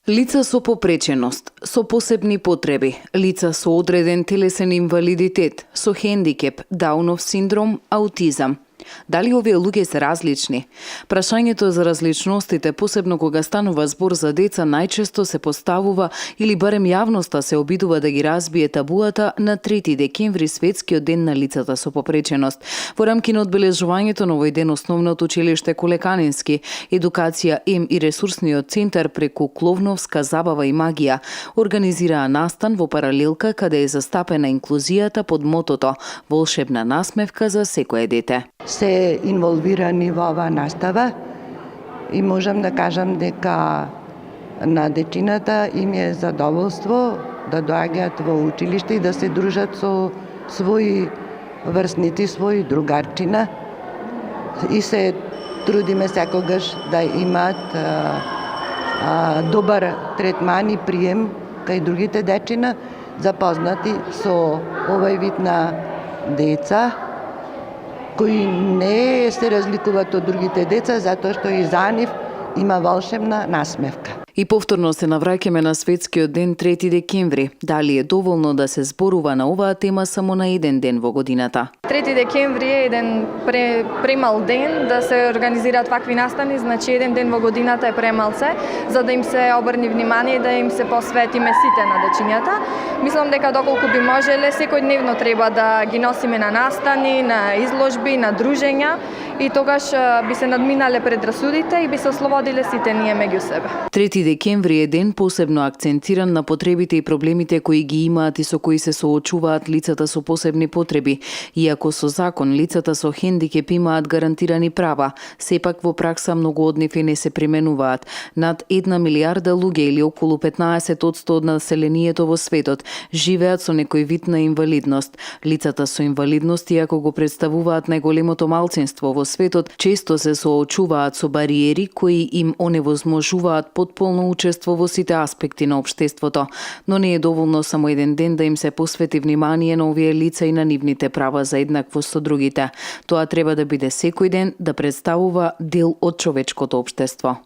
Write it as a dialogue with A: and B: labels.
A: Лица со попреченост, со посебни потреби, лица со одреден телесен инвалидитет, со хендикеп, Даунов синдром, аутизам. Дали овие луѓе се различни? Прашањето за различностите, посебно кога станува збор за деца, најчесто се поставува или барем јавноста се обидува да ги разбие табуата на 3 декември, светскиот ден на лицата со попреченост. Во рамки на одбележувањето на овој ден основното училиште Колеканински, Едукација М и ресурсниот центар преку Кловновска забава и магија организираа настан во паралелка каде е застапена инклузијата под мотото волшебна насмевка за секое дете.
B: Се инволвирани во оваа настава и можам да кажам дека на дечината им е задоволство да доаѓаат во училиште и да се дружат со своји врсници, своји другарчина и се трудиме секогаш да имаат добар третман и прием кај другите дечина, запознати со овој вид на деца кои не се разликуваат од другите деца затоа што и за нив има волшебна насмевка.
A: И повторно се навраќаме на светскиот ден 3 декември. Дали е доволно да се зборува на оваа тема само на еден ден во годината?
C: 3 декември е еден премал ден да се организираат вакви настани, значи еден ден во годината е премалце, за да им се обрни внимание и да им се посветиме сите на дечињата. Мислам дека доколку би можеле, секојдневно треба да ги носиме на настани, на изложби, на дружења и тогаш би се надминале предрасудите и би се ослободиле сите ние меѓу себе.
A: 3 декември е ден посебно акцентиран на потребите и проблемите кои ги имаат и со кои се соочуваат лицата со посебни потреби. Иако со закон лицата со хендикеп имаат гарантирани права, сепак во пракса многу од нив не се применуваат. Над 1 милиарда луѓе или околу 15% од населението во светот живеат со некој вид на инвалидност. Лицата со инвалидност, иако го представуваат најголемото малцинство во светот, често се соочуваат со бариери кои им оневозможуваат потполно учество во сите аспекти на општеството, но не е доволно само еден ден да им се посвети внимание на овие лица и на нивните права за еднаквост со другите. Тоа треба да биде секој ден да представува дел од човечкото општество.